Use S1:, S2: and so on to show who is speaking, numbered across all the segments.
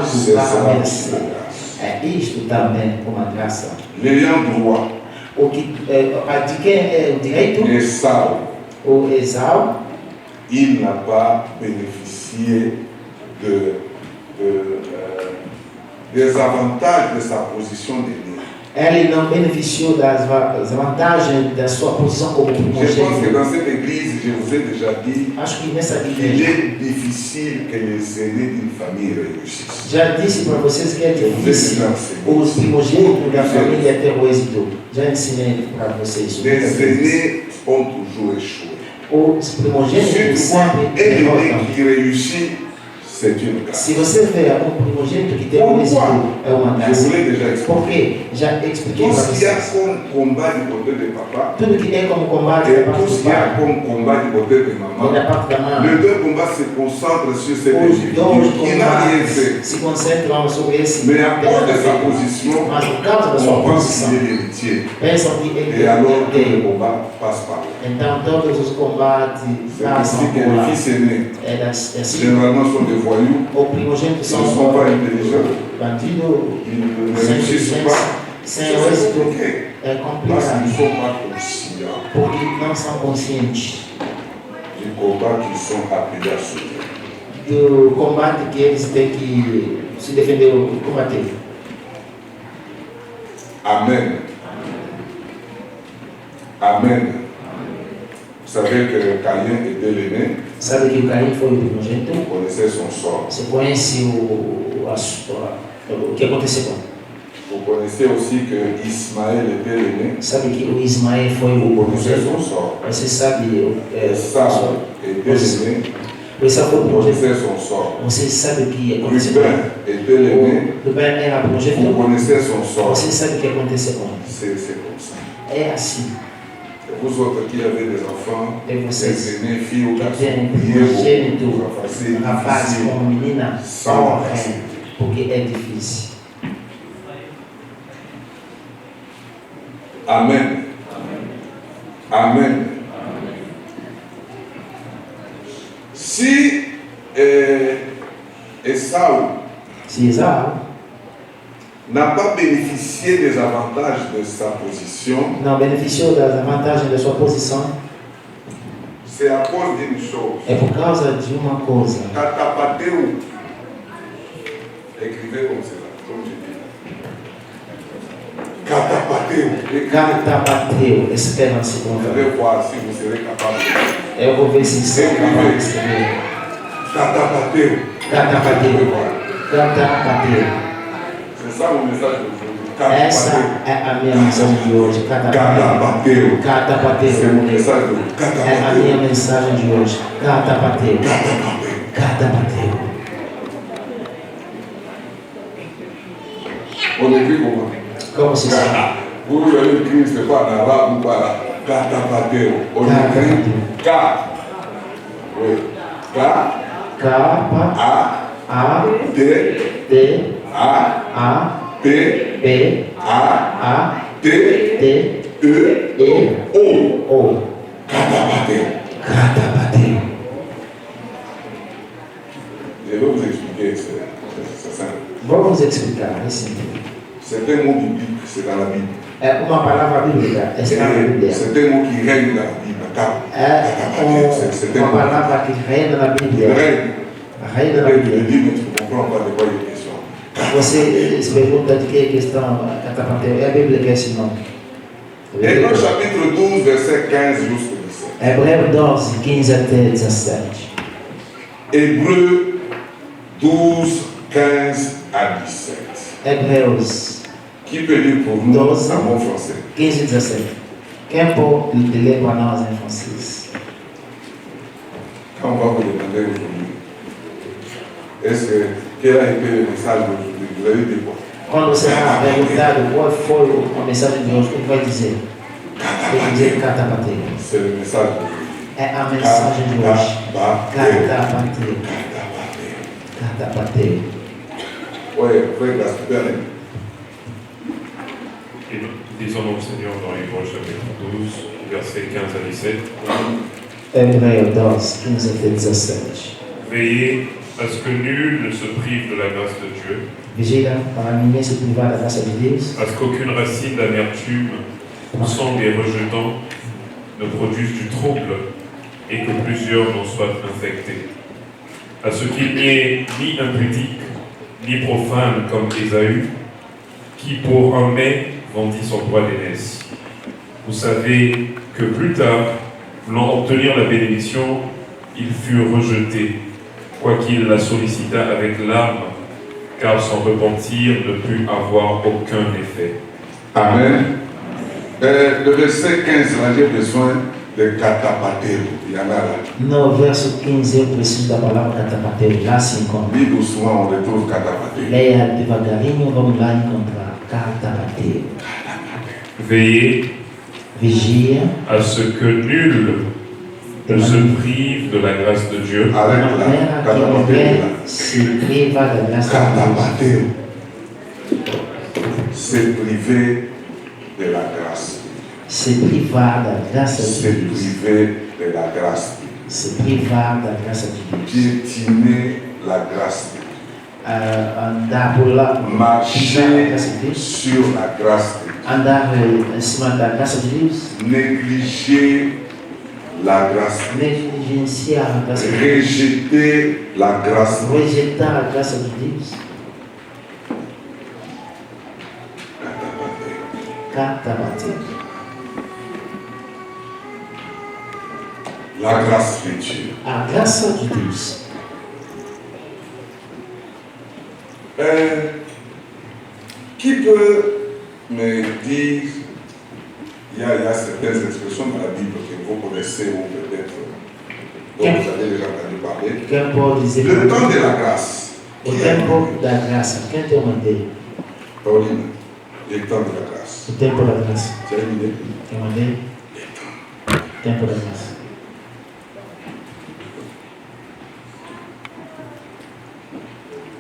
S1: C'est ça aussi la grâce.
S2: É isto também uma graça.
S1: L'ayant droit,
S2: O que de quem é o direito,
S1: Esau,
S2: o Esau,
S1: il n'a pas bénéficié des avantages de sa position d'aîné.
S2: ele não beneficiou das vantagens da sua posição como
S1: Je pense que
S2: primogênito.
S1: dans cette église, je vous ai déjà dit,
S2: Acho que nessa
S1: il
S2: igreja
S1: est difficile que les aînés d'une famille réussissent.
S2: já disse para vocês que é
S1: Je vous ai
S2: difícil
S1: déjà enseigné.
S2: os primogênitos da família ter o êxito. Já ensinei para vocês isso.
S1: Les aînés ont toujours échoué.
S2: Os primogênitos
S1: Si tu vois
S2: sempre
S1: un aîné
S2: derrotam.
S1: qui réussit, c'est une grâce.
S2: Se você vê um primogênito que tem o êxito, é uma
S1: Je
S2: graça.
S1: vous l'ai déjà expliqué.
S2: Porque já expliquei
S1: Tout
S2: para
S1: ce qu'il y a
S2: vocês.
S1: comme combat du côté de papa
S2: Tudo que tem como combate
S1: et
S2: da parte
S1: tout
S2: do
S1: ce qu'il y a
S2: pai
S1: comme combat du côté de
S2: e da
S1: maman,
S2: parte da mãe.
S1: les deux combats se concentrent sur cet
S2: Os
S1: individu
S2: dois
S1: qui n'a rien
S2: combates
S1: fait.
S2: se concentram sobre esse.
S1: Mais à cause de sa position,
S2: Mas por causa da sua
S1: on pense
S2: posição,
S1: qu'il est l'héritier.
S2: pensam que ele
S1: Et alors que le
S2: tem.
S1: combat passe par là.
S2: Então todos os combates
S1: C'est
S2: passam
S1: ainsi que
S2: por lá.
S1: les fils aînés,
S2: É assim.
S1: généralement, sont des voyous,
S2: O primogênito
S1: ils ne sont pas intelligents,
S2: bandido
S1: ils ne
S2: sem
S1: réussissent
S2: inteligência,
S1: pas.
S2: sem
S1: C'est
S2: o êxito.
S1: compliqué.
S2: É
S1: Parce
S2: complicado.
S1: qu'ils ne sont pas conscients
S2: Porque não são conscientes
S1: du combat qu'ils sont appelés à soutenir.
S2: do combate que eles têm que se defender ou combater.
S1: Amen. Amen. Vous savez que Caïn était l'aîné,
S2: Sabe que o Caim foi o primogênito?
S1: vous connaissez son sort.
S2: Você conhece o que aconteceu com ele?
S1: Vous connaissez aussi que Ismaël était l'aîné,
S2: Sabe que o Ismael foi
S1: vous
S2: o
S1: connaissez son
S2: primogênito?
S1: sort.
S2: Você sabe
S1: Esau était l'aîné,
S2: o Esau foi o
S1: vous
S2: primogênito?
S1: connaissez son sort.
S2: Você sabe o que aconteceu com ele?
S1: Ruben était l'aîné,
S2: O Rubem era
S1: vous
S2: primogênito?
S1: connaissez son sort.
S2: Você sabe o que aconteceu com ele?
S1: C'est comme ça.
S2: É assim.
S1: Et vous autres qui avez des enfants,
S2: Et vocês
S1: des aînés, filles ou
S2: que
S1: garçons,
S2: tem
S1: priez
S2: primogênito,
S1: pour c'est
S2: rapaz
S1: difficile.
S2: como menina,
S1: Sans
S2: honrem, porque é difícil.
S1: Amen. Amen. Si Esau
S2: Se Esau
S1: n'a pas bénéficié des avantages de sa position,
S2: não beneficiou das vantagens da sua posição,
S1: c'est à cause d'une chose.
S2: é por causa de uma coisa.
S1: Catapateu. Écrivez comme cela, comme je dis. Catapateu.
S2: Gata bateu, escreva na segunda.
S1: Vous allez voir si vous serez capable.
S2: Eu vou ver se são capazes de escrever.
S1: Catapateu.
S2: Gata bateu, gata bateu.
S1: C'est ça mon message d'aujourd'hui.
S2: Essa
S1: Catapateu.
S2: é a minha mensagem de hoje. Gata bateu.
S1: Catapateu.
S2: Gata
S1: C'est mon
S2: bateu.
S1: message de
S2: É a minha
S1: catapateu.
S2: mensagem de hoje. Gata bateu.
S1: Catapateu.
S2: Gata bateu.
S1: On écrit comment?
S2: Como se chama?
S1: Vous allez écrire, c'est pas en arabe ou pas. Catapateu. On écrit K. Oui. K.
S2: Capa
S1: A.
S2: A
S1: T.
S2: T
S1: A.
S2: A
S1: P.
S2: P
S1: A.
S2: A
S1: T.
S2: T
S1: E.
S2: E
S1: O.
S2: O.
S1: Catapateu.
S2: Gata bateu.
S1: Je vais vous expliquer, c'est simple.
S2: Vamos explicar. Assim.
S1: C'est un mot biblique, c'est dans la Bible.
S2: É uma palavra bíblica. Está na Bíblia.
S1: C'est un mot qui règne dans la Bible. C'est
S2: É
S1: un
S2: uma
S1: mot
S2: palavra que reina na
S1: qui
S2: Bíblia.
S1: règne.
S2: Reina na
S1: Et tu me
S2: Bíblia.
S1: dis, mais tu ne comprends pas de quoi il est question.
S2: Você se pergunta de que é questão catapateu. É a Bíblia que é esse nome.
S1: Hébreux chapitre 12, verset 15 jusqu'au 17.
S2: Hebreu 12, 15 até 17.
S1: Hébreux 12, 15 à 17.
S2: Hebreus
S1: Qui peut lire pour nous
S2: 12.
S1: en bon français?
S2: 15 e 17. Quem pode ler para nós em francês?
S1: Quand on va vous demander aujourd'hui, est-ce que, quel a été le message d'aujourd'hui? Vous avez dit quoi?
S2: Quando você está perguntado qual foi a mensagem de hoje, o que vai dizer? Vai dizer catapateu.
S1: C'est le message d'aujourd'hui.
S2: É a mensagem de hoje.
S1: Catapateu.
S2: Catapateu.
S1: Catapateu.
S2: Catapateu.
S1: Oui, frère Gaspard.
S3: Et disons donc Seigneur dans Hébreux chapitre 12, versets 15 à 17.
S2: Hebreu 12, 15 até 17.
S3: Veillez à ce que nul ne se prive de la grâce de Dieu,
S2: Vigila para ninguém se privar da graça de Deus,
S3: à ce qu'aucune racine d'amertume ou sang des rejetants ne produise du trouble et que plusieurs n'en soient infectés, à ce qu'il n'y ait ni impudique, ni profane comme Ésaü, qui pour un mets vendit son poids d'aînesse. Vous savez que plus tard, voulant obtenir la bénédiction, il fut rejeté, quoiqu'il la sollicita avec larmes, car son repentir ne put avoir aucun effet.
S1: Amen. Le verset 15, là, j'ai besoin de catapatero. Il y en a là.
S2: no verso 15 eu preciso da palavra catapateu, lá se encontra.
S1: Lis doucement, on retrouve catapatero.
S2: Leia devagarinho, vamos lá encontrar catapateu.
S3: Veillez
S2: Vigia,
S3: à ce que nul ne se prive de la grâce de Dieu,
S2: de
S1: Avec la
S2: maneira que
S1: catapatero.
S2: ninguém
S1: Là.
S2: se priva da graça de Deus.
S1: Catapatero. C'est privé de la grâce.
S2: Se privar da graça de
S1: C'est
S2: Deus.
S1: privé de la grâce.
S2: Se privar da graça de Deus.
S1: Piétiner la grâce.
S2: Andar por lá, pisar a
S1: Marcher
S2: graça de Deus.
S1: sur la grâce.
S2: Andar em cima da graça de Deus.
S1: Négliger la grâce.
S2: Negligenciar a graça de Deus.
S1: Rejeter la grâce.
S2: Rejeitar a graça de Deus. Catabater.
S1: La grâce de Dieu.
S2: A graça de Deus.
S1: Qui peut me dire, il y a certaines expressions dans la Bible que vous connaissez ou peut-être dont vous avez déjà entendu parler.
S2: Quem pode dizer
S1: Le temps de la grâce.
S2: o tempo da graça? Quem tem uma ideia?
S1: Pauline, le temps de la grâce.
S2: O tempo da graça.
S1: Tu as une idée?
S2: Tem uma ideia? Tempo da graça.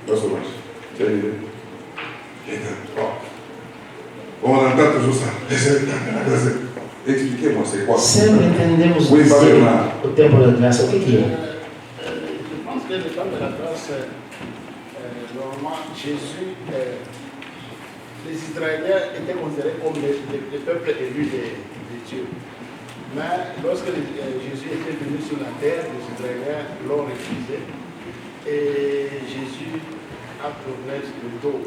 S1: Pas sauvage. Tu as une idée? Le temps. On entend toujours ça. Le temps de la grâce. Expliquez-moi, c'est quoi?
S2: Sempre entendemos
S1: Oui,
S2: dizer
S1: Bernard.
S2: o tempo da graça. O que é?
S4: Je pense que le temps de la grâce, normalement, Jésus, les Israéliens étaient considérés comme les peuples élus de Dieu. Mais lorsque Jésus était venu sur la terre, les Israéliens l'ont refusé. Et Jésus a tourné le dos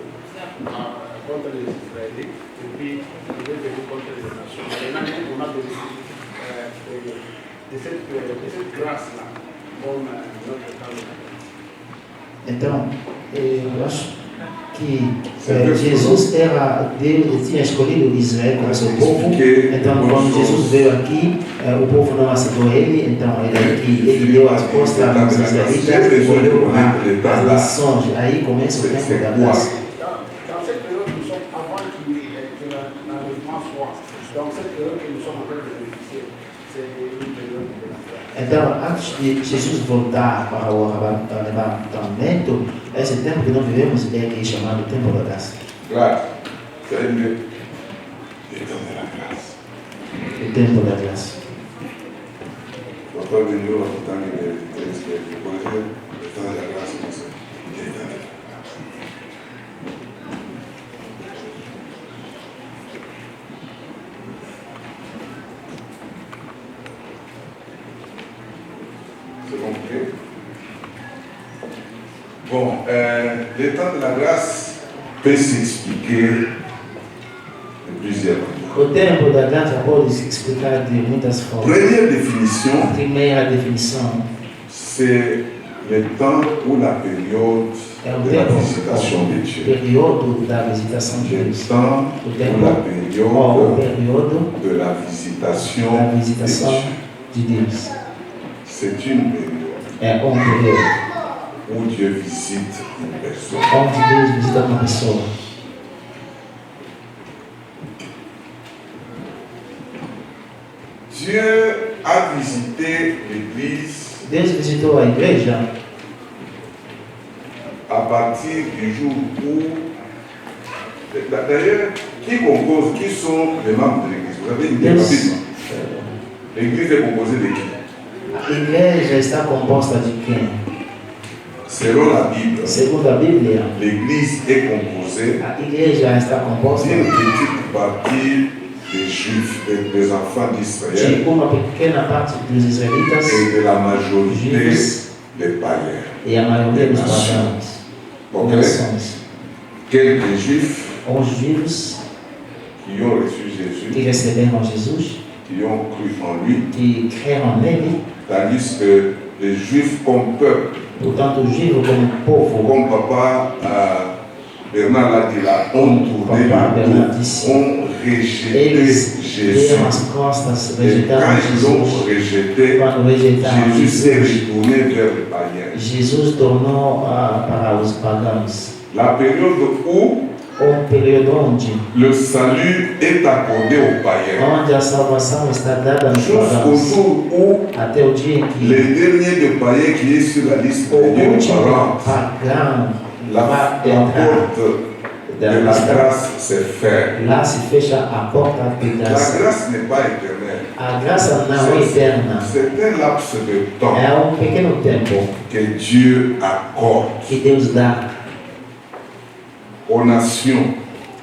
S4: contre les Israélites. Et puis, il est venu contre les nations. Maintenant, on a besoin de cette grâce-là.
S2: Então, eu acho que Jesus era Deus, tinha escolhido Israel como seu povo. Então, quando Jesus veio aqui, o povo não aceitou ele. Então, ele deu as costas aos israelitas e olhou as nações. Aí começa o tempo da graça.
S4: Dans cette période, nous sommes avant que l'enlèvement soit. Dans cette période que nous sommes en train de bénéficier, c'est une période de la grâce.
S2: Então, antes de Jesus voltar para o arrebatamento, esse tempo que nós vivemos é chamado tempo da graça.
S1: Grâce. Tu as une idée? Le temps de la grâce.
S2: O tempo da graça.
S1: On va pas venir au temps de la grâce. Le temps de la grâce, c'est ça. Le temps de la grâce. C'est compliqué. Bon, le temps de la grâce peut s'expliquer de plusieurs manières.
S2: O tempo da graça pode se explicar de muitas formas.
S1: Première définition,
S2: A primeira definição
S1: c'est le temps ou la période
S2: é o
S1: de la
S2: tempo,
S1: visitation de
S2: o
S1: Dieu.
S2: período da visitação de
S1: Le
S2: Deus.
S1: temps
S2: O
S1: ou
S2: tempo
S1: la
S2: ou o
S1: période
S2: período
S1: de la
S2: da
S1: visitation de
S2: visitação
S1: Dieu.
S2: de Deus.
S1: C'est une période
S2: É um período
S1: où Dieu visite une personne.
S2: onde Deus visita uma pessoa.
S1: Dieu a visité l'Église
S2: Deus visitou a igreja
S1: à partir du jour où... D'ailleurs, qui sont les membres de l'Église? Vous avez une idée
S2: Deus,
S1: rapidement. L'Église est composée de qui?
S2: a igreja está composta de quem?
S1: Selon la Bible,
S2: Segundo a Bíblia,
S1: l'Église est composée
S2: a igreja está composta
S1: d'une petite partie des Juifs, des enfants d'Israël
S2: de uma pequena parte dos israelitas
S1: et de la majorité
S2: juifs
S1: des païens.
S2: e a maioria dos pagãos.
S1: Ok?
S2: Nações.
S1: Quelques Juifs
S2: Os judeus
S1: qui ont reçu
S2: que
S1: Jésus,
S2: receberam Jesus,
S1: qui ont cru en lui,
S2: que creram nele,
S1: tandis que les Juifs comme peuple,
S2: portanto, os judeus como povo,
S1: comme papa Bernard l'a dit là, ont tourné
S2: Papa
S1: le
S2: Bernard
S1: dos,
S2: disse,
S1: ont rejeté
S2: eles
S1: Jésus.
S2: deram as costas,
S1: Et
S2: rejeitaram
S1: quand ils ont
S2: Jesus.
S1: rejeté,
S2: Quando rejeitaram
S1: Jésus s'est
S2: Jesus,
S1: retourné vers les païens.
S2: Jesus tornou para os pagãos.
S1: La période où
S2: Período onde
S1: le salut est accordé aux païens,
S2: a salvação está dada nos
S1: jusqu'au
S2: pagãos,
S1: jour où
S2: até o dia em que
S1: les derniers de païens qui est sur la liste
S2: o
S1: des dieux
S2: último
S1: parents,
S2: pagão
S1: la
S2: vai
S1: porte
S2: entrar
S1: de la grâce s'est faite.
S2: lá, se fecha a porta de
S1: La
S2: graça.
S1: grâce n'est pas éternelle.
S2: A graça não é eterna,
S1: C'est un laps de temps
S2: é pequeno tempo
S1: que Dieu accorde
S2: que Deus dá
S1: aux nations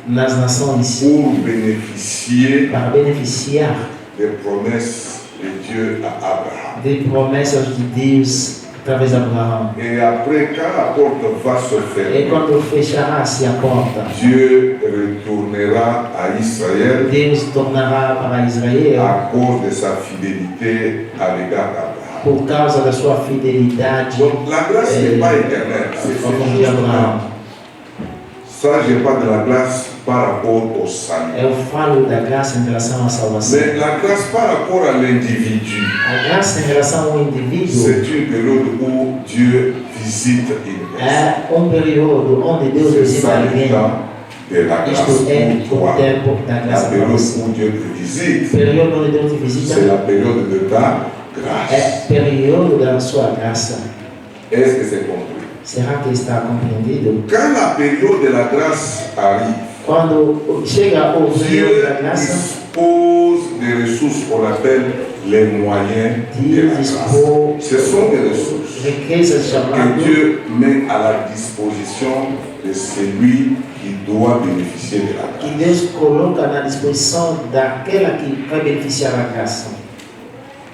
S2: nas nações
S1: pour bénéficier
S2: para beneficiar
S1: des promesses de Dieu à Abraham.
S2: de promessas de Deus através de Abraão.
S1: Et après, quand la porte va se
S2: E
S1: fermer,
S2: quando fechará-se a porta,
S1: Dieu retournera à Israël
S2: Deus tornará para Israel,
S1: à cause de sa fidélité à l'égard d'Abraham.
S2: por causa da sua fidelidade
S1: Donc la grâce n'est pas éternelle. C'est
S2: ao de
S1: juste
S2: Abraão.
S1: ça, je parle de la grâce par rapport au salut.
S2: Eu falo da graça em relação à salvação.
S1: Mais la grâce par rapport à l'individu,
S2: A graça em relação ao indivíduo
S1: c'est une période où Dieu visite une personne.
S2: é período onde Deus
S1: C'est
S2: visita
S1: ça le
S2: alguém.
S1: temps de la grâce
S2: Isto é
S1: pour
S2: o
S1: toi.
S2: tempo da
S1: La
S2: graça para
S1: période
S2: você.
S1: où Dieu te visite,
S2: Período onde Deus te visita
S1: c'est la période de ta grâce.
S2: é período da sua graça.
S1: Est-ce que c'est compris?
S2: Será que está compreendido?
S1: Quand la période de la grâce arrive,
S2: Quando chega o período
S1: Dieu
S2: da graça,
S1: dispose des ressources qu'on appelle les moyens de la
S2: Deus
S1: grâce.
S2: dispôs
S1: Ce sont des ressources
S2: riquezas
S1: que
S2: chamadas
S1: Dieu met à la disposition de celui qui doit bénéficier de la
S2: que
S1: grâce.
S2: Deus coloca na disposição daquela que vai beneficiar a graça.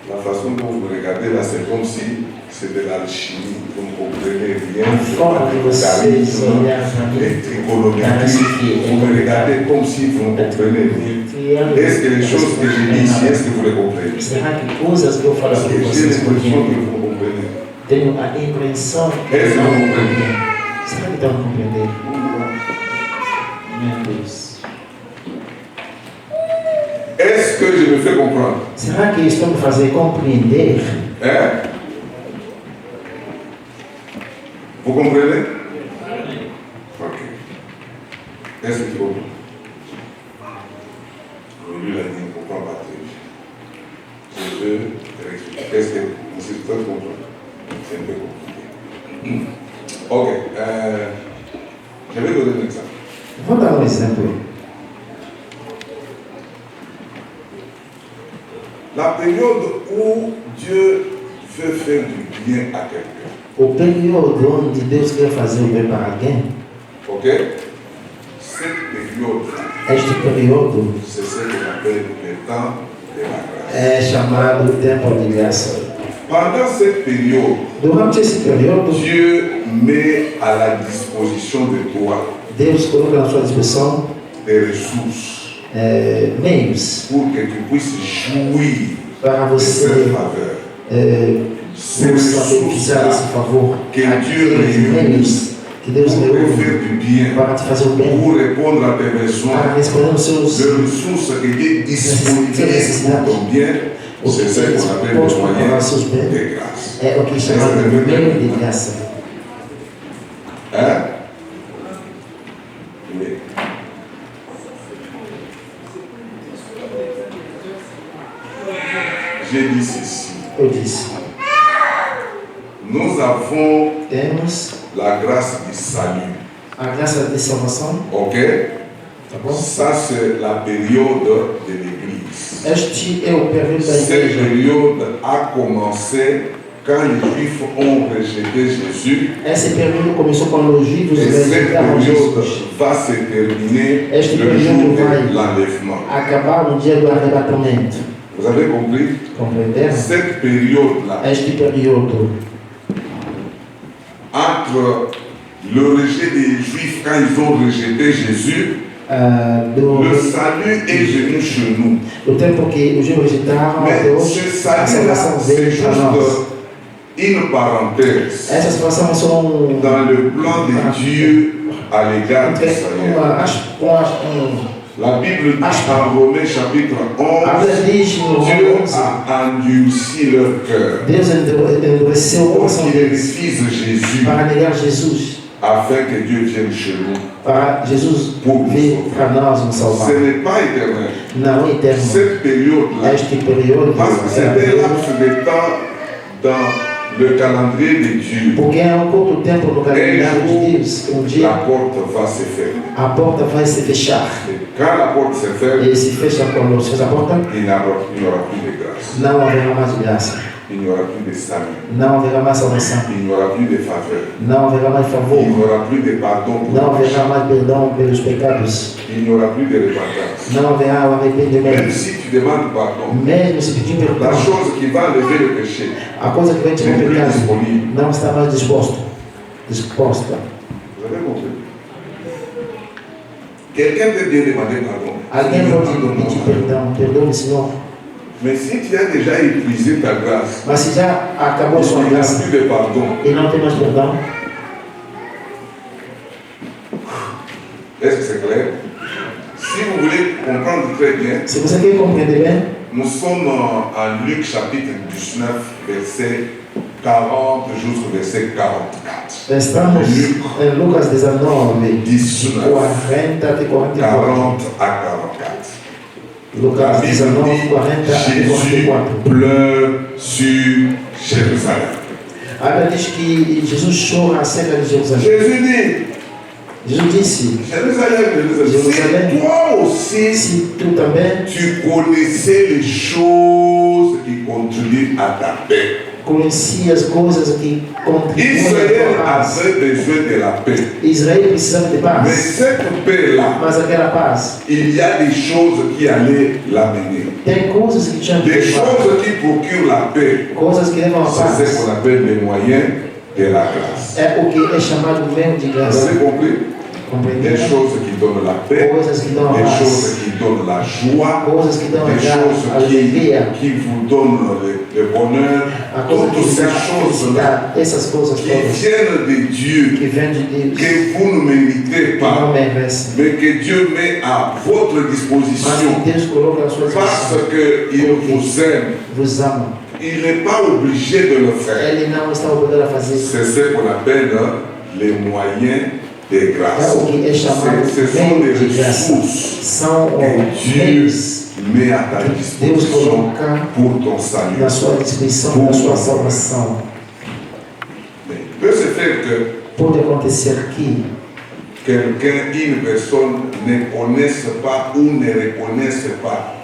S1: La façon dont vous me regardez là, c'est comme si c'est de l'alchimie. Vous ne comprenez rien.
S2: A forma de vocês olharem para mim
S1: les trigonométrie.
S2: parece que
S1: Vous me regardez comme si vous ne comprenez rien. Est-ce que les choses que je dis ici, est-ce que vous les comprenez?
S2: Será que coisas que eu falo
S1: Parce
S2: para
S1: que j'ai
S2: vocês
S1: l'impression que
S2: compreendem?
S1: vous comprenez.
S2: Tenho a impressão que
S1: Eles
S2: não
S1: não
S2: compreendem. Será que estão compreendendo? Meu Deus.
S1: Est-ce que je me fais comprendre?
S2: Será que estão me fazendo compreender?
S1: Hein? Vous comprenez? Ok. Est-ce que tu comprends? Lui l'a dit, il ne comprend pas très bien. Je veux expliquer. Est-ce que M. Toi, tu comprends? C'est un peu compliqué. Ok. Je vais donner un exemple.
S2: Vou dar um exemplo.
S1: La période où Dieu veut faire du bien à quelqu'un.
S2: O período onde Deus quer fazer o bem para alguém,
S1: Ok? Cette période,
S2: este período
S1: c'est ce qu'on appelle le temps de la grâce.
S2: é chamado tempo de graça.
S1: Pendant cette période,
S2: Durante esse período,
S1: Dieu met à la disposition de toi
S2: Deus coloca na sua disposição
S1: des ressources
S2: meios
S1: pour que tu puisses jouir
S2: para
S1: de cette
S2: você
S1: faveur. Ces
S2: possa beneficiar desse
S1: ressources-là
S2: favor.
S1: que Dieu
S2: Aqueles
S1: réunit
S2: meios que Deus
S1: pour te
S2: reúne
S1: faire du bien,
S2: para te fazer o bem,
S1: pour répondre à tes
S2: para
S1: besoins,
S2: responder aos seus
S1: les ressources que Dieu disponibilise pour ton bien, c'est ce qu'on appelle le moyen de grâce.
S2: é o que chamamos de meio de graça.
S1: Hein? Oui. J'ai dit ceci.
S2: Eu disse,
S1: Nous avons
S2: temos
S1: la grâce du salut.
S2: a graça de salvação,
S1: Ok?
S2: tá bom?
S1: Ça, c'est la période de l'Église.
S2: Este é o período da
S1: Cette
S2: igreja.
S1: période a commencé quand les Juifs ont rejeté Jésus,
S2: esse período começou quando os judeus
S1: et cette
S2: rejeitaram
S1: période
S2: Jesus.
S1: va se terminer
S2: Este
S1: le jour
S2: período vai
S1: de l'enlèvement.
S2: acabar no dia do arrebatamento.
S1: Vous avez compris?
S2: Compreenderam?
S1: Cette période-là,
S2: Este período
S1: entre le rejet des Juifs quand ils ont rejeté Jésus, le salut est venu chez nous.
S2: o tempo que os judeus rejeitaram até
S1: Mais
S2: hoje,
S1: ce
S2: a
S1: salut-là,
S2: salvação
S1: c'est
S2: veio para nós.
S1: juste une parenthèse
S2: Essas salvação são
S1: dans le plan de Dieu à l'égard d'Israël. La Bible dit en Romains chapitre 11,
S2: A Bíblia diz no
S1: Dieu
S2: Romanos 11,
S1: a endurci leur cœur
S2: Deus endureceu o
S1: pour
S2: coração
S1: qu'ils
S2: deles
S1: refusent Jésus
S2: para negar Jesus,
S1: afin que Dieu vienne chez nous.
S2: para Jesus vir para nós nos salvar.
S1: Ce n'est pas éternel.
S2: Não é eterno.
S1: Cette période-là,
S2: Este período
S1: parce que c'était un laps de temps dans le calendrier de Dieu,
S2: porque é curto tempo no calendário de Deus.
S1: la
S2: Dia
S1: porte va se fermer.
S2: a porta vai se fechar.
S1: Et quand la porte se ferme,
S2: E se fecha quando se fecha a porta,
S1: il n'y aura plus de grâce.
S2: não haverá mais graça.
S1: Il n'y aura plus de salut.
S2: Não haverá mais salvação.
S1: Il n'y aura plus de faveur.
S2: Não haverá mais
S1: Il
S2: favor.
S1: n'y aura plus de pardon pour
S2: Não
S1: les péchés.
S2: haverá mais perdão pelos pecados.
S1: Il n'y aura plus de repentance.
S2: Não haverá o
S1: Même
S2: arrependimento.
S1: si tu demandes pardon,
S2: Mesmo se pedir
S1: la
S2: perdão,
S1: chose qui va enlever le péché
S2: a coisa que vai tirar o
S1: n'est plus
S2: pecado
S1: disponible.
S2: não está mais disposta.
S1: Vous avez compris? Quelqu'un peut bien demander pardon.
S2: Alguém
S1: Seigneur,
S2: pode
S1: pardonne-moi,
S2: pedir
S1: pardon.
S2: perdão, perdoe-me, Senhor.
S1: Mais si tu as déjà épuisé ta grâce,
S2: Mas se já acabou a sua
S1: il n'y a
S2: graça
S1: plus de pardon.
S2: e não tem mais perdão,
S1: Est-ce que c'est clair? Si vous voulez comprendre très bien,
S2: se você quer compreender bem,
S1: nous sommes en Luc chapitre 19, verset 40 jusqu'au verset 44.
S2: estamos em Lucas 19,
S1: 19,
S2: 40 até 44.
S1: 40 à 44. La
S2: Lucas
S1: Bible
S2: 19,
S1: dit
S2: 40 até
S1: Jésus
S2: 44.
S1: pleure sur Jérusalem.
S2: A Bíblia diz que Jesus chora acerca de Jerusalém.
S1: Jésus dit,
S2: Jesus disse,
S1: Jérusalem,
S2: Jérusalem,
S1: si toi aussi
S2: se tu também
S1: tu connaissais les choses qui contribuent à ta paix.
S2: conhecia as coisas que contribuem
S1: Israël
S2: para a paz.
S1: avait besoin de la paix.
S2: Israel precisava de
S1: Mais
S2: paz,
S1: cette paix-là,
S2: mas aquela paz
S1: il y a des choses qui allaient l'amener.
S2: tem coisas que tinham que
S1: Des
S2: levar,
S1: choses qui procurent la paix.
S2: coisas que levam a
S1: C'est ce
S2: paz.
S1: qu'on appelle les moyens de la grâce.
S2: É o que é chamado meio de
S1: Vous
S2: graça.
S1: avez compris? Des
S2: Compreenderam?
S1: choses qui donnent la paix,
S2: Coisas que dão a
S1: des
S2: paz,
S1: choses qui donnent la joie,
S2: coisas que dão
S1: des choses
S2: a alegria,
S1: qui vous donnent le bonheur.
S2: a coisa que
S1: Toutes ces
S2: dá
S1: choses-là
S2: felicidade, essas coisas
S1: qui
S2: todas
S1: viennent de Dieu,
S2: que vêm de Deus,
S1: que vous ne méritez
S2: que não
S1: pas,
S2: merecem,
S1: mais que Dieu met à votre
S2: mas
S1: disposition
S2: que Deus coloca na sua
S1: parce
S2: disposição,
S1: qu'il vous aime.
S2: vos ama.
S1: Il n'est pas obligé de le faire.
S2: Ele não está obrigado a fazer.
S1: C'est ce qu'on appelle les moyens de grâce.
S2: É o que é chamado
S1: Ce sont
S2: meio
S1: des
S2: de graça.
S1: ressources
S2: São
S1: que Dieu
S2: meios
S1: met à ta
S2: que Deus
S1: disposition
S2: coloca
S1: pour ton salut.
S2: na sua disposição, na sua salvação.
S1: Mais il peut se faire que
S2: Pode acontecer que
S1: quelqu'un, une personne ne connaisse pas ou ne reconnaisse pas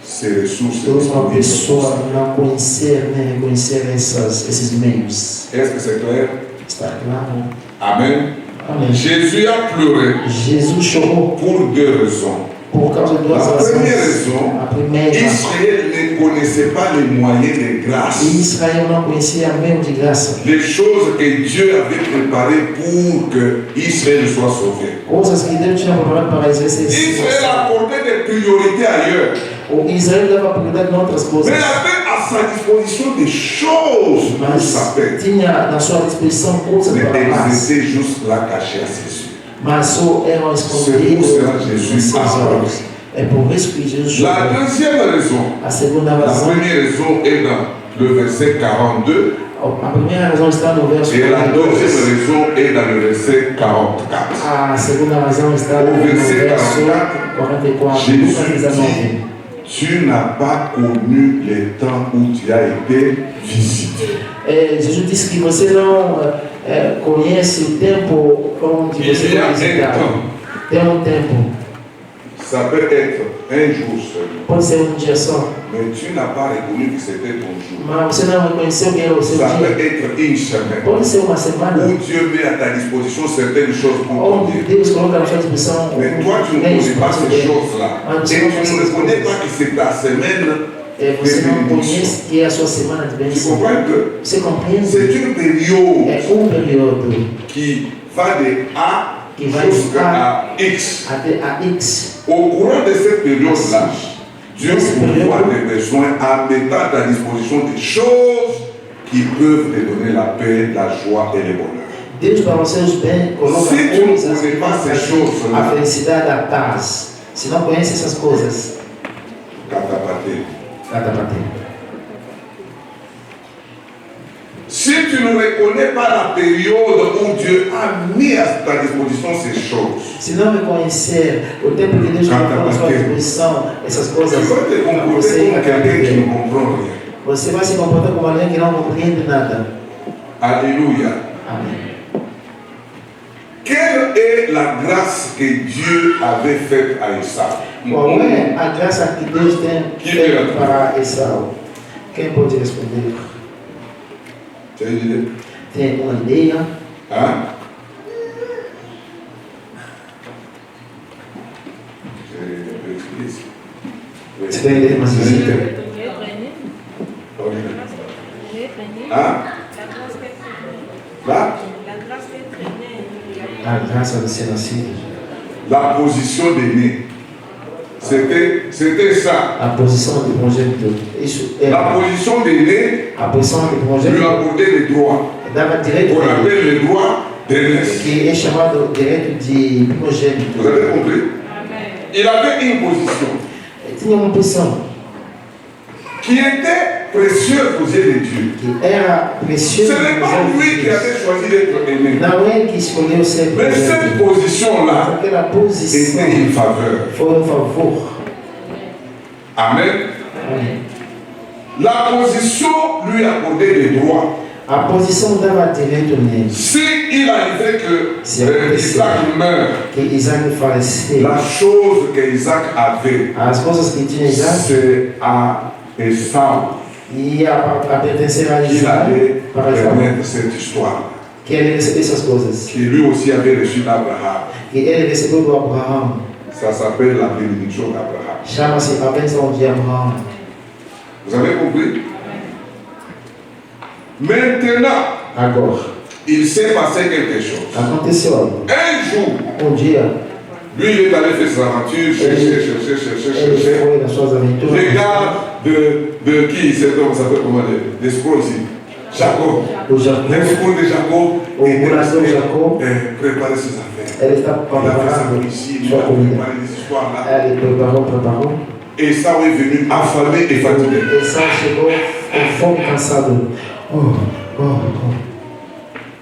S1: ces ressources
S2: uma
S1: disponibles.
S2: pessoa não conhecer, nem reconhecer esses meios.
S1: Est-ce que c'est clair?
S2: Está claro?
S1: Amen.
S2: Amém.
S1: Jésus a pleuré
S2: Jesus chorou
S1: pour deux raisons.
S2: por causa de duas
S1: La première
S2: razões.
S1: raison,
S2: A primeira,
S1: Israël ne connaissait pas les moyens de grâce.
S2: Israel não conhecia meio de graça.
S1: Les choses que Dieu avait préparées pour que Israël soit sauvé.
S2: Coisas que Deus tinha preparado para Israel.
S1: Israël accordait des priorités ailleurs.
S2: O Israel dava prioridade em outras
S1: Mais
S2: coisas.
S1: il avait à sa disposition des choses pour
S2: Mas
S1: sa paix.
S2: tinha na sua disposição coisas
S1: Mais
S2: para a
S1: elles
S2: paz.
S1: étaient juste là cachées à ses yeux.
S2: Mas só eram escondidas
S1: C'est pour cela que
S2: em
S1: Jésus
S2: seus
S1: a pleuré.
S2: olhos. É por isso que Jesus
S1: La
S2: chorou.
S1: deuxième raison,
S2: A segunda
S1: la
S2: razão,
S1: première raison est dans le verset 42
S2: a primeira razão está no verso
S1: et la
S2: 42.
S1: deuxième raison est dans le verset 44.
S2: A segunda razão está no
S1: O versículo
S2: verso 44,
S1: Jésus
S2: Lucas 19.
S1: dit, tu n'as pas connu le temps où tu as été visité.
S2: Jesus disse que você não conhece o tempo onde você
S1: Il y a
S2: foi
S1: un
S2: visitado.
S1: temps.
S2: Tem um tempo.
S1: Ça peut être un jour seulement.
S2: Pode ser dia só.
S1: Mais tu n'as pas reconnu que c'était ton jour.
S2: Mas você não reconheceu que era o seu
S1: Ça peut
S2: dia.
S1: être une semaine.
S2: Pode ser uma semana.
S1: Où Dieu met à ta disposition certaines choses pour ton
S2: Onde
S1: dire.
S2: Deus coloca na sua disposição.
S1: Mais toi, tu ne connais pas ces choses-là. Et tu ne reconnais pas que c'est ta semaine.
S2: Você não conhece que é a sua semana de
S1: Tu
S2: bênção.
S1: comprends que
S2: Você compreende?
S1: c'est une période
S2: É período
S1: qui va de A
S2: que vai
S1: jusqu'à X.
S2: até a X.
S1: Au courant de cette période-là, Dieu pourvoit tes besoins en mettant à ta disposition des choses qui peuvent te donner la paix, la joie et le bonheur.
S2: Deus para os seus bens coloca
S1: Se tu não
S2: coisas
S1: connais
S2: que
S1: pas ces
S2: trazem
S1: choses-là,
S2: a felicidade, a paz. Se não conhece essas coisas,
S1: catapate. Si tu ne reconnais pas la période où Dieu a mis à ta disposition ces choses,
S2: se não reconhecer o tempo que Deus colocou à sua disposição, essas
S1: tu
S2: coisas,
S1: vas te comporter
S2: você
S1: comme quelqu'un qui ne comprend rien.
S2: Você vai se comportar como alguém que não compreende nada.
S1: Alléluia.
S2: Amém.
S1: Quelle est la grâce que Dieu avait faite à Esaú?
S2: Qual é a graça que Deus tem feito para Esaú? Quem pode responder?
S1: Tu as une idée?
S2: Tem uma ideia?
S1: Hein? Je peux expliquer ici.
S2: Você tem ideia mais visita?
S1: Hein? Là?
S2: A graça de ser nascido.
S1: La position d'aîné. C'était ça.
S2: A posição de primogênito. Isso é
S1: La position d'aîné
S2: a posição de
S1: lui
S2: primogênito.
S1: accordait les droits.
S2: Dava direito
S1: On
S2: a ele,
S1: appelle les droits d'aînesse.
S2: que é chamado direito de primogênito.
S1: Vous avez compris? Il avait une position
S2: Tinha uma posição
S1: qui était précieuse aux yeux de Dieu.
S2: que era
S1: Ce
S2: preciosa.
S1: n'est pas lui qui avait choisi d'être aimé.
S2: Não é que escolheu ser
S1: Mais cette
S2: primogênito.
S1: position-là
S2: Aquela posição
S1: était une faveur.
S2: foi um favor.
S1: Amen.
S2: Amém.
S1: La position lui accordait les droits.
S2: A posição dava direito nele.
S1: Si il arrivait que
S2: C'est
S1: Isaac meurt,
S2: Que Isaac faleceu.
S1: la chose que Isaac avait,
S2: As coisas que tinha Isaac
S1: c'est à Esaú
S2: ia a pertencer a
S1: qu'il
S2: Isaac
S1: allait
S2: para Isaac.
S1: permettre cette histoire.
S2: Que ele recebeu essas coisas.
S1: Qui lui aussi avait reçu d'Abraham.
S2: Que ele recebeu do Abraão.
S1: Ça s'appelle la bénédiction d'Abraham.
S2: Chama-se a bênção de Abraão.
S1: Vous avez compris? Maintenant,
S2: Agora,
S1: il s'est passé quelque chose.
S2: aconteceu algo.
S1: Un jour,
S2: Dia,
S1: lui il est allé faire ses aventures, chercher.
S2: ele foi nas suas aventuras.
S1: Regarde de qui cet homme s'appelle comment l'escroc ici. Jacob.
S2: O Jacob,
S1: L'escroc de Jacob.
S2: o coração de Jacob,
S1: Préparer ses affaires.
S2: ele está
S1: Il a fait sa
S2: preparando
S1: ici, il
S2: sua
S1: a
S2: comida.
S1: préparé des histoires là.
S2: Ele preparou.
S1: Et ça est venu affamé et fatigué.
S2: Esau chegou com fome, cansado.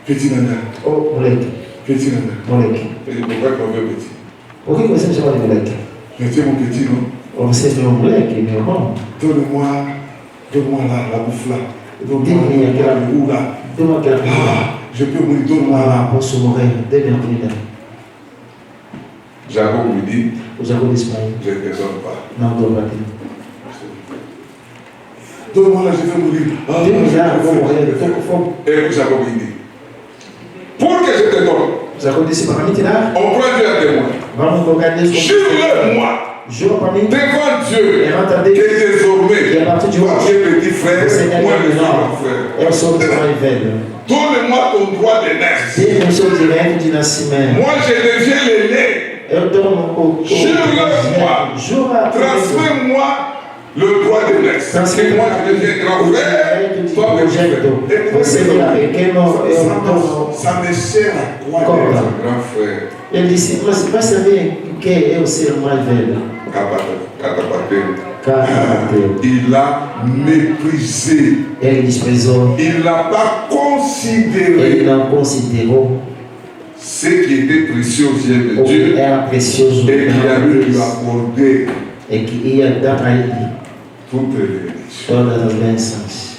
S1: Petit nana,
S2: Moleque,
S1: petit nana.
S2: moleque.
S1: Et pourquoi qu'on veut petit?
S2: Por que você me chama de moleque?
S1: Mais tu es mon petit, non?
S2: Você é meu moleque, meu irmão.
S1: Donne-moi la bouffe là.
S2: Dê-me aquela
S1: Où là?
S2: Dê-me aquela comida.
S1: Ah, je peux mourir, donne-moi là.
S2: Posso morrer, dê-me a comida.
S1: Jacob lui dit,
S2: O Jacob disse para ele,
S1: je ne te donne pas.
S2: não dou para ti.
S1: Donne-moi là, je vais mourir. Ah,
S2: Dê-me
S1: je
S2: já,
S1: vais
S2: vou morrer,
S1: mourir.
S2: estou com fome.
S1: Et puis Jacob lui dit, pour que je te donne,
S2: Jacob disse para mim tirar.
S1: on prend Dieu à témoin.
S2: Vamos colocar Deus como
S1: Jure-le-moi
S2: juro para mim
S1: devant Dieu
S2: perante a
S1: que
S2: Deus
S1: désormais,
S2: que a partir de
S1: toi
S2: hoje
S1: tu es petit frère,
S2: você é
S1: moi je
S2: meu
S1: suis
S2: menor,
S1: mon frère.
S2: eu sou o teu mais velho.
S1: Donne-moi ton droit de naissance.
S2: Dê-me o seu direito de nascimento.
S1: Moi je deviens l'aîné.
S2: Eu dou o
S1: Jure-le-moi.
S2: Jura
S1: Transmets-moi le droit de naissance. Et moi je deviens grand frère. Toi petit frère.
S2: Você vira pequeno, eu dou.
S1: Ça me sert à quoi
S2: Como?
S1: d'être un grand frère?
S2: Ele disse, mas vai saber o que é eu ser o mais velho? Catapateu.
S1: Il a méprisé.
S2: Ele desprezou.
S1: Il n'a pas
S2: Ele
S1: considéré
S2: não considerou
S1: ce qui était précieux aux yeux de
S2: o que
S1: Dieu
S2: era precioso
S1: et qu'il a
S2: para
S1: lui
S2: Deus
S1: accorder
S2: e que ia dar para ele
S1: toutes les bénédictions.
S2: todas as bênçãos.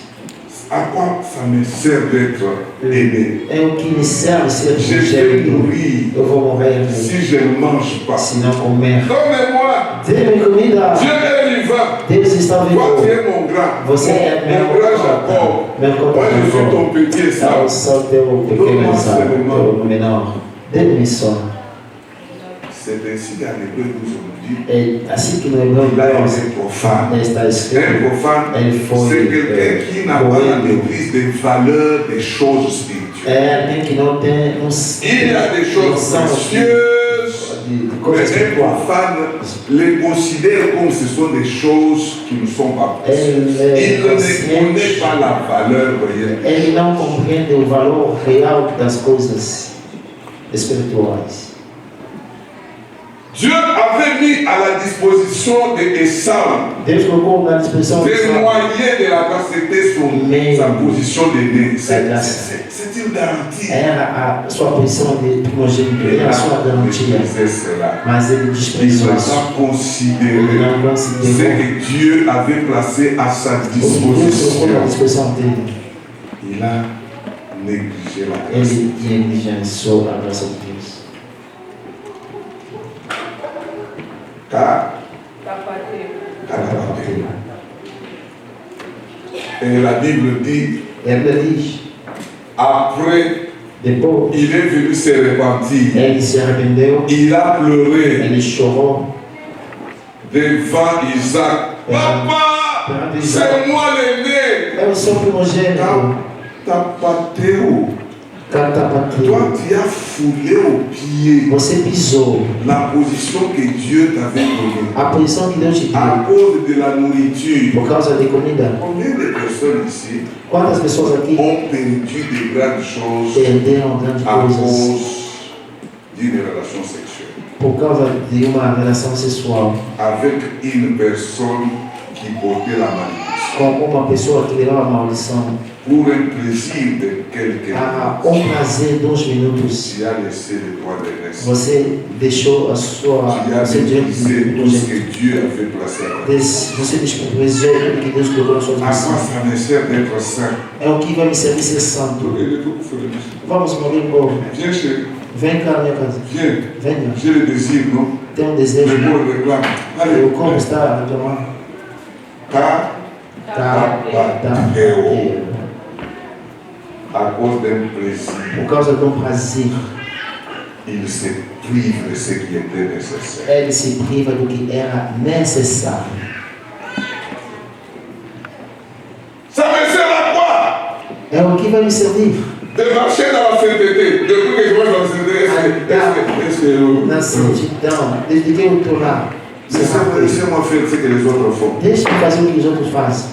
S1: À quoi ça me sert d'être aimé?
S2: É o que me serve ser
S1: Je vais
S2: primogênito.
S1: mourir
S2: Eu vou morrer
S1: si je ne mange pas.
S2: se não comer.
S1: Donnez-moi
S2: Dieu
S1: est vivant.
S2: Deus está
S1: Toi,
S2: vivo.
S1: tu es mon grand.
S2: Você é
S1: Mon grand Jacob.
S2: meu
S1: Moi, je suis ton petit
S2: Eu
S1: Esau.
S2: sou teu pequeno Esau, teu menor. Dê-me só.
S1: C'est ainsi qu'en hébreu nous on dit.
S2: É assim que no hebreu
S1: Il a été profane.
S2: está escrito.
S1: Un profane, c'est quelqu'un qui n'a pas la maîtrise des valeurs des choses spirituelles.
S2: É alguém que não tem
S1: Il y a des choses précieuses,
S2: de
S1: mais
S2: coisas
S1: un
S2: espirituais.
S1: profane les considère comme ce sont des choses qui ne sont pas précieuses.
S2: Elle
S1: Il ne connaît pas la valeur réelle.
S2: Ele não compreende o valor real das coisas espirituais.
S1: Dieu avait mis à la disposition d'Esau
S2: Deus colocou na disposição
S1: des moyens de la grâce, c'était sa position d'aîné. C'est une garantie.
S2: Era a sua posição de primogênito, era a sua garantia. Mas ele
S1: Il
S2: desprezou
S1: n'a
S2: isso.
S1: pas considéré
S2: Ele não
S1: ce
S2: considerou
S1: que Dieu avait placé à sa
S2: o que Deus colocou na
S1: disposition.
S2: disposição dele.
S1: Il a négligé la grâce.
S2: Ele negligenciou a graça de Deus.
S1: Car et la Bible dit,
S2: E a Bíblia diz,
S1: après,
S2: depois
S1: il est venu se repentir.
S2: ele se arrependeu,
S1: Il a pleuré
S2: ele chorou.
S1: devant Isaac. Papa, c'est moi l'aîné.
S2: Eu sou primogênito.
S1: Tapateu.
S2: Catapatiu.
S1: Toi, tu as foulé au pied
S2: Você pisou
S1: la position que Dieu t'avait donnée
S2: a posição que Deus te
S1: à
S2: deu
S1: cause de la nourriture.
S2: por causa de comida.
S1: Combien de personnes ici
S2: Quantas pessoas aqui
S1: ont perdu de grandes choses
S2: perderam grandes
S1: à
S2: coisas
S1: cause d'une relation sexuelle
S2: por causa de uma relação sexual
S1: avec une personne qui portait la malédiction
S2: com uma pessoa que levava a maldição
S1: pour un plaisir de quelqu'un
S2: um prazer de uns minutos?
S1: qui a laissé le droit de naissance,
S2: Você deixou a sua
S1: qui a
S2: seu direito
S1: méprisé
S2: de
S1: tout ce que Dieu avait placé à la
S2: Você desprezou o que Deus colocou na sua
S1: À quoi
S2: missão.
S1: ça me sert d'être saint?
S2: É o que vai me servir ser santo. Vamos morrer embora.
S1: Viens chérie,
S2: Vem cá na minha casa.
S1: viens.
S2: Venha.
S1: J'ai le désir, non?
S2: Tem desejo.
S1: Le corps réclame.
S2: O
S1: Allez,
S2: corpo está reclamando.
S1: car à cause d'un plaisir,
S2: Por causa de um prazer,
S1: il se prive de ce qui était nécessaire.
S2: ele se priva do que era necessário.
S1: Ça me sert à quoi?
S2: É o que vai me servir.
S1: De marcher dans la sainteté. Depuis que je marche dans la sainteté, est-ce que
S2: Na santidão, desde que eu estou lá,
S1: laissez-moi faire ce que les autres font.
S2: deixa-me fazer o que os outros fazem.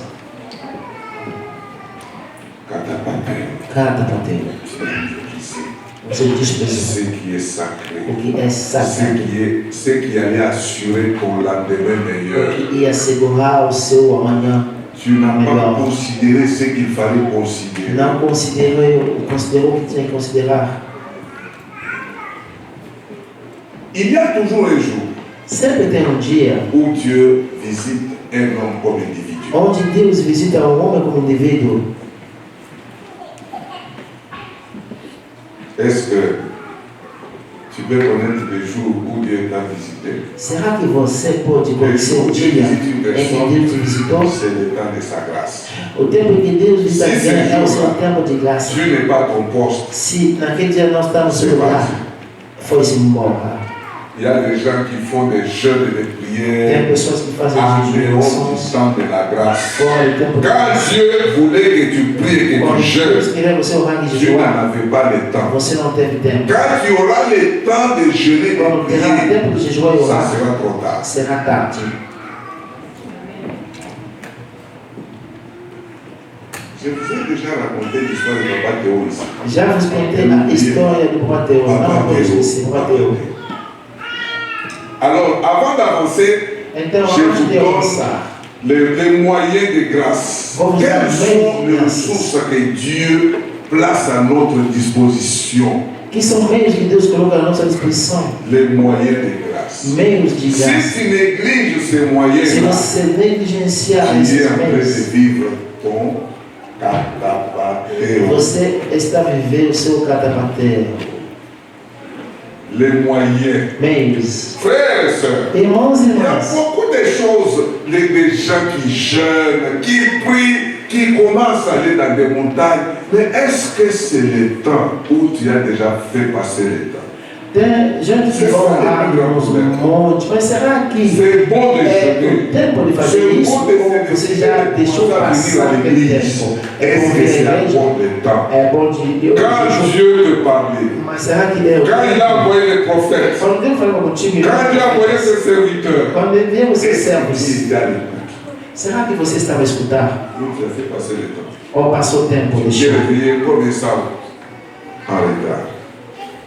S2: Cada pateiro. Você desprezou
S1: Ce qui est sacré.
S2: o que é sagrado,
S1: Ce qui allait assurer ton lendemain meilleur.
S2: o que ia assegurar o seu amanhã.
S1: Tu n'as pas considéré ce qu'il fallait considérer.
S2: Não considerou o que tinha que considerar.
S1: Il y a toujours un jour
S2: Sempre tem um dia
S1: où Dieu visite un homme comme individu.
S2: onde Deus visita o homem como indivíduo.
S1: Est-ce que tu peux connaître des jours où Dieu t'a visité?
S2: Será que você pode
S1: Le
S2: conhecer
S1: jour
S2: o
S1: où Dieu
S2: dia
S1: visite une
S2: em que Deus te
S1: personne,
S2: visitou?
S1: c'est le temps de sa grâce.
S2: O tempo em que Deus visita
S1: Se
S2: alguém é o
S1: esse
S2: seu
S1: jour-là,
S2: tempo de graça.
S1: Tu n'es pas ton poste.
S2: Se naquele dia nós estamos no lugar, foi-se embora.
S1: Il y a des gens qui font des jeûnes et des
S2: Tem
S1: prières
S2: pessoas que fazem
S1: en
S2: jejum de
S1: dehors du
S2: orações
S1: temps de la grâce.
S2: fora do tempo de
S1: Quand
S2: graça.
S1: Dieu voulait que tu pries et que
S2: Quando
S1: tu
S2: Deus
S1: jeûnes,
S2: queria você orar e
S1: tu
S2: jejuar,
S1: n'en avais pas le temps.
S2: você não teve tempo.
S1: Quand tu auras le temps de jeûner et
S2: Quando
S1: de
S2: terá
S1: prier,
S2: tempo de jejuar e
S1: ça
S2: orar,
S1: sera trop tard.
S2: será tarde.
S1: Je vous ai déjà raconté l'histoire de Papa Théo ici.
S2: Já vos contei a história do Pateu. Não vou esquecer, Pateu.
S1: Alors, avant d'avancer,
S2: Então,
S1: je
S2: antes
S1: vous
S2: de
S1: donne
S2: avançar,
S1: les moyens de grâce.
S2: Vamos
S1: Quelles
S2: dar
S1: sont les
S2: meios.
S1: ressources que Dieu place à notre disposition?
S2: que são meios que Deus coloca à nossa disposição,
S1: Les moyens de grâce.
S2: meios de graça.
S1: Si tu négliges ces
S2: Se
S1: moyens-là,
S2: você negligenciar
S1: tu es
S2: esses
S1: en train de
S2: meios,
S1: vivre ton catapateo.
S2: você está vivendo o seu catapatéu.
S1: les moyens.
S2: meios.
S1: Frères et sœurs,
S2: Irmãos e
S1: il y a
S2: irmãs,
S1: beaucoup de choses, des gens qui jeûnent, qui prient, qui commencent à aller dans des montagnes. Mais est-ce que c'est le temps où tu as déjà fait passer le temps?
S2: tem gente que vão lá nos montes, mas será que
S1: C'est bon de
S2: é o
S1: jeûner.
S2: tempo de fazer
S1: C'est
S2: isso
S1: bon de
S2: ou você já deixou
S1: venir
S2: passar
S1: à
S2: aquele
S1: l'église.
S2: tempo? É
S1: Est-ce
S2: bom
S1: que
S2: vir
S1: c'est
S2: à
S1: un
S2: igreja?
S1: bon de temps?
S2: É bom de eu
S1: Quand Dieu te parlait,
S2: mas será que é o
S1: quand il a
S2: tempo?
S1: envoyé les prophètes,
S2: Quando Deus fala contigo,
S1: quand il a envoyé ses serviteurs,
S2: quando ele vê você
S1: est-ce
S2: servos,
S1: qu'il était à l'écoute?
S2: será que você estava a escutar?
S1: Donc tu as fait passer le temps.
S2: Ou passou o tempo?
S1: Tu
S2: Deixou?
S1: es réveillé comme ça en retard.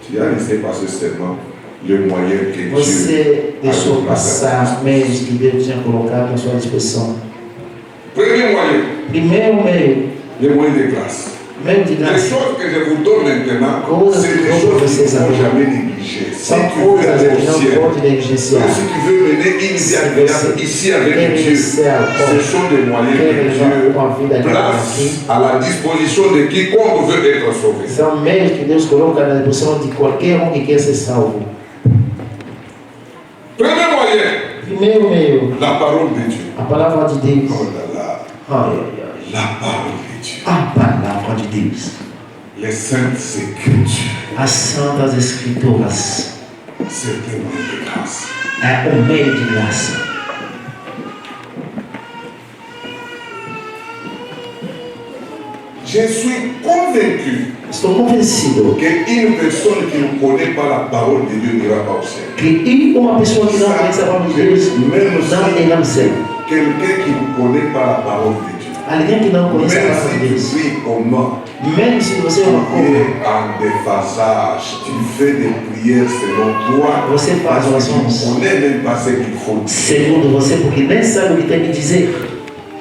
S1: Tu as laissé passer seulement le moyen que Dieu
S2: Você
S1: a
S2: deixou
S1: mis à ta
S2: passar meios que Deus tinha colocado à sua disposição.
S1: Premier moyen,
S2: Primeiro meio,
S1: le moyen de grâce.
S2: meio de
S1: Les
S2: graça.
S1: choses que je vous donne maintenant,
S2: Coisas
S1: c'est
S2: que
S1: des
S2: eu dou
S1: choses
S2: pra
S1: qu'il
S2: vocês
S1: ne faut
S2: agora.
S1: jamais négliger. Si
S2: São
S1: tu veux
S2: coisas
S1: aller
S2: que
S1: au
S2: não
S1: ciel,
S2: pode negligenciar.
S1: si tu veux mener une vie agréable ici avec Dieu, ce sont des moyens
S2: Quer
S1: que
S2: levar
S1: Dieu
S2: uma vida agradável
S1: place
S2: aqui.
S1: à la disposition de quiconque veut être sauvé.
S2: São meios que Deus coloca na disposição de qualquer um que quer ser salvo.
S1: Premier moyen,
S2: Primeiro meio,
S1: la parole de Dieu.
S2: a palavra de Deus.
S1: Oh là là,
S2: Ai, ai, ai.
S1: la parole de Dieu.
S2: A palavra de Deus.
S1: Les saintes écritures,
S2: As santas escrituras.
S1: c'est un moyen de grâce.
S2: É o meio de graça.
S1: Je suis convaincu
S2: Estou convencido
S1: qu'une personne qui ne connaît pas la parole de Dieu n'ira pas au ciel.
S2: que uma pessoa que não conhece a palavra de Deus não irá no céu.
S1: Quelqu'un qui ne connaît pas la parole de Dieu,
S2: Alguém que não conhece a
S1: même
S2: palavra de
S1: si
S2: Deus,
S1: tu pries comment,
S2: mesmo se você é uma
S1: tu
S2: cobra,
S1: es en déphasage, tu fais des prières selon toi,
S2: você faz
S1: parce que tu
S2: orações
S1: ne connais même pas ce qu'il faut dire.
S2: segundo você, porque nem sabe o que tem que dizer.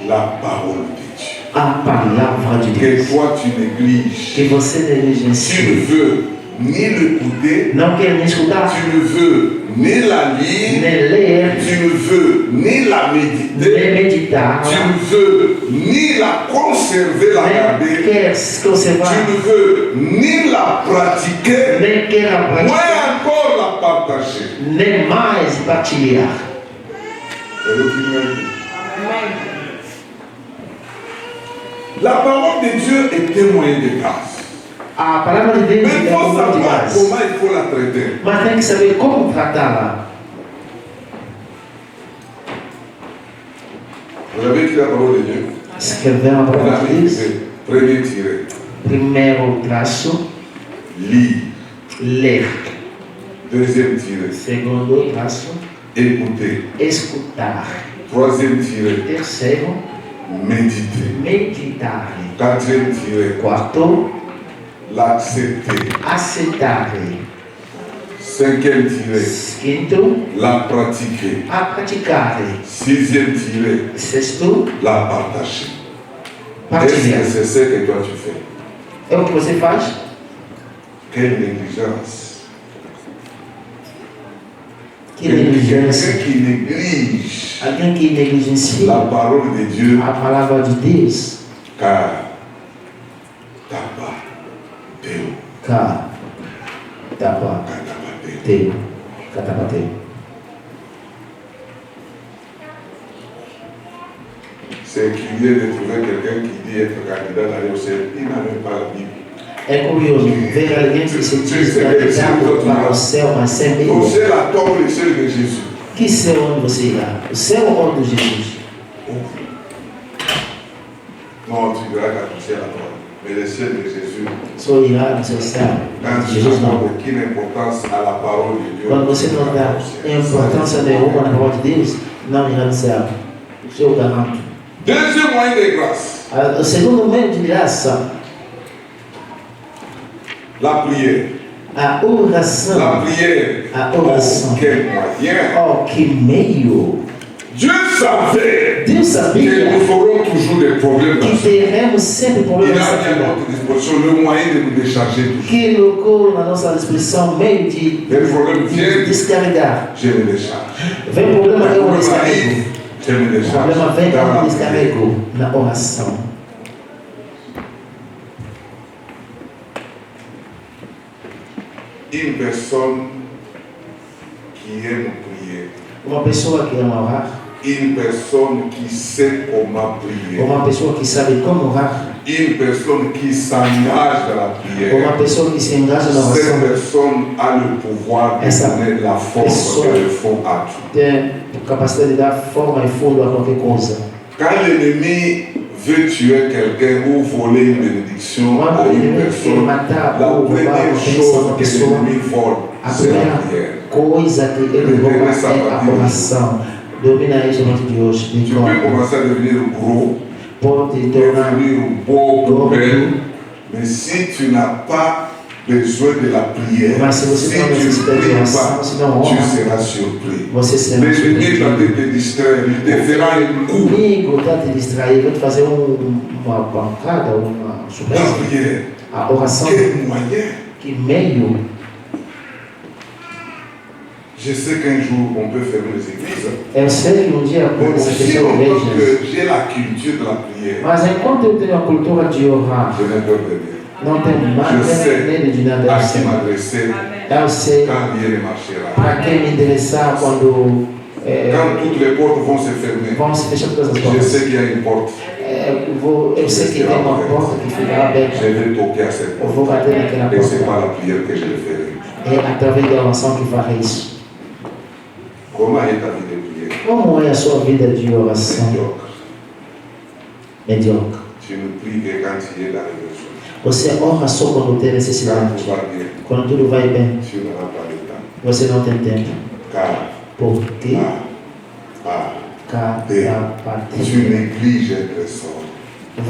S1: La parole de Dieu.
S2: A palavra de
S1: Que
S2: Deus.
S1: toi tu négliges.
S2: Que você
S1: Tu ne
S2: negligencie.
S1: veux ni l'écouter,
S2: Não quer nem escutar,
S1: tu ne veux ni la lire,
S2: nem ler,
S1: tu ne veux ni la méditer,
S2: nem meditar,
S1: tu ne veux ni la conserver, la
S2: nem
S1: garder,
S2: quer
S1: tu
S2: conservar,
S1: ne veux ni la pratiquer,
S2: nem quer a
S1: moins
S2: praticar,
S1: encore la partager.
S2: nem mais partilhar.
S1: Et le Seigneur dit, la parole de Dieu est un moyen de grâce.
S2: A palavra de Deus
S1: Mais il
S2: é
S1: faut
S2: um de
S1: savoir
S2: graça.
S1: comment il faut la traiter.
S2: Mas tem que saber como tratá-la.
S1: Vous avez écrit la parole de Dieu?
S2: Escrever a
S1: Vous
S2: palavra de
S1: avez
S2: Deus.
S1: écrit, premier tiré,
S2: Primeiro traço,
S1: lire.
S2: ler.
S1: Deuxième tiré,
S2: Segundo traço,
S1: écouter.
S2: escutar.
S1: Troisième tiré,
S2: Terceiro,
S1: méditer.
S2: meditar.
S1: Quatrième tiré,
S2: Quarto,
S1: l'accepter.
S2: aceitar.
S1: Cinquième tiré,
S2: Quinto,
S1: la pratiquer.
S2: a praticar.
S1: Sixième tiré,
S2: Sexto,
S1: la partager. Est-ce
S2: partilhar.
S1: que c'est ce que toi tu fais?
S2: É o que você faz?
S1: Quelle négligence.
S2: Que
S1: Quelqu'un
S2: negligência.
S1: qui néglige
S2: Alguém que negligencia
S1: la parole de Dieu,
S2: a palavra de Deus.
S1: car tapa, teu,
S2: Cá, tapa,
S1: katapa, teu.
S2: teu, catabateu.
S1: C'est curieux de trouver quelqu'un qui dit être candidat d'aller au ciel. Il n'a même pas la Bible.
S2: É curioso ver alguém que se diz candidato para o céu, mas sem
S1: Au
S2: Bíblia.
S1: ciel, la tombe, le ciel de Jésus.
S2: Que céu onde você irá? O céu ou onde Jesus?
S1: Non, tu verras qu'à ton ciel à toi. Mais le ciel de Jésus,
S2: Só irá no seu céu.
S1: quand tu
S2: Jesus
S1: n'as
S2: não.
S1: aucune importance à la parole de Dieu,
S2: Quando você
S1: tu
S2: não
S1: verras
S2: dá
S1: au ciel.
S2: importância nenhuma na palavra de Deus, não irá no céu. Isso eu garanto.
S1: Deuxième moyen de grâce,
S2: O segundo meio de graça,
S1: la prière.
S2: a oração.
S1: La prière.
S2: A oração.
S1: Oh, quel moyen.
S2: Oh, que meio!
S1: Dieu savait
S2: Deus
S1: que
S2: sabia
S1: nous ferons toujours des problèmes dans
S2: que
S1: ce monde.
S2: teremos sempre
S1: Il
S2: problemas
S1: a
S2: nessa
S1: mis à
S2: vida.
S1: notre disposition le moyen de nous décharger toujours.
S2: Que colocou na nossa disposição meio de
S1: Les problèmes viennent,
S2: descarregar.
S1: je me décharge.
S2: Vem
S1: Les
S2: problema, eu
S1: problèmes
S2: descarrego.
S1: arrivent, je me
S2: O
S1: décharge.
S2: problema vem,
S1: Dans
S2: eu
S1: la prière.
S2: descarrego na oração.
S1: Une personne qui aime prier.
S2: Uma pessoa que ama orar.
S1: Une personne qui sait comment prier.
S2: Uma pessoa que sabe como orar.
S1: Une personne qui s'engage dans la prière.
S2: Uma pessoa que se engaja na
S1: Cette
S2: oração.
S1: personne a le pouvoir de donner la force et le fond à tout.
S2: Tem capacidade de dar forma e fundo a qualquer coisa.
S1: Quand l'ennemi veut tuer quelqu'un ou voler une bénédiction à une personne, la première chose que l'ennemi vole, c'est la prière.
S2: Coisa que ele rouba é a oração. Domina isso no de hoje.
S1: Tu peux commencer à devenir gros,
S2: Pode tornar
S1: devenir beau, belle, mais si tu n'as pas besoin de la prière,
S2: mas se você
S1: si
S2: não
S1: tu ne
S2: necessita de
S1: pries
S2: oração,
S1: pas,
S2: se não
S1: tu
S2: ora,
S1: seras surpris.
S2: você será
S1: L'ennemi va
S2: surpreendido.
S1: te distraire, il te fera un
S2: O
S1: coup.
S2: inimigo está te distrair, vai te fazer uma bancada, uma
S1: La
S2: surpresa.
S1: prière,
S2: A oração,
S1: quel moyen?
S2: que meio.
S1: Je sais qu'un jour on peut fermer les églises,
S2: Eu sei que dia
S1: mais
S2: pode se
S1: aussi
S2: fechar
S1: longtemps
S2: igrejas,
S1: que j'ai la culture de la prière,
S2: mas enquanto eu tenho a cultura de orar,
S1: je n'ai peur de rien.
S2: não tenho mais
S1: Je sais
S2: medo de nada.
S1: à
S2: Eu
S1: qui
S2: sei,
S1: m'adresser
S2: eu sei
S1: quand rien ne marchera.
S2: para quem me interessar quando
S1: Quand toutes les portes vont se fermer,
S2: vão se fechar todas as
S1: je
S2: portas.
S1: sais qu'il y a une porte.
S2: Eu sei que tem uma porta que fica aberta.
S1: Je vais toquer à cette
S2: Eu vou
S1: porte.
S2: bater naquela
S1: Et ce n'est pas
S2: porta.
S1: la prière que je le ferai.
S2: É através da oração que farei isso.
S1: Comment est ta vie de prière?
S2: Como é a sua vida de oração?
S1: Médiocre.
S2: Mediocre.
S1: Tu ne pries que quand il y a la révolution.
S2: Você ora só quando tem
S1: Quand
S2: necessidade.
S1: tout va bien,
S2: Quando tudo vai bem,
S1: tu n'auras pas de temps.
S2: você não tem tempo.
S1: Car,
S2: Porque
S1: ah,
S2: cada
S1: tu
S2: parte
S1: négliges un trésor.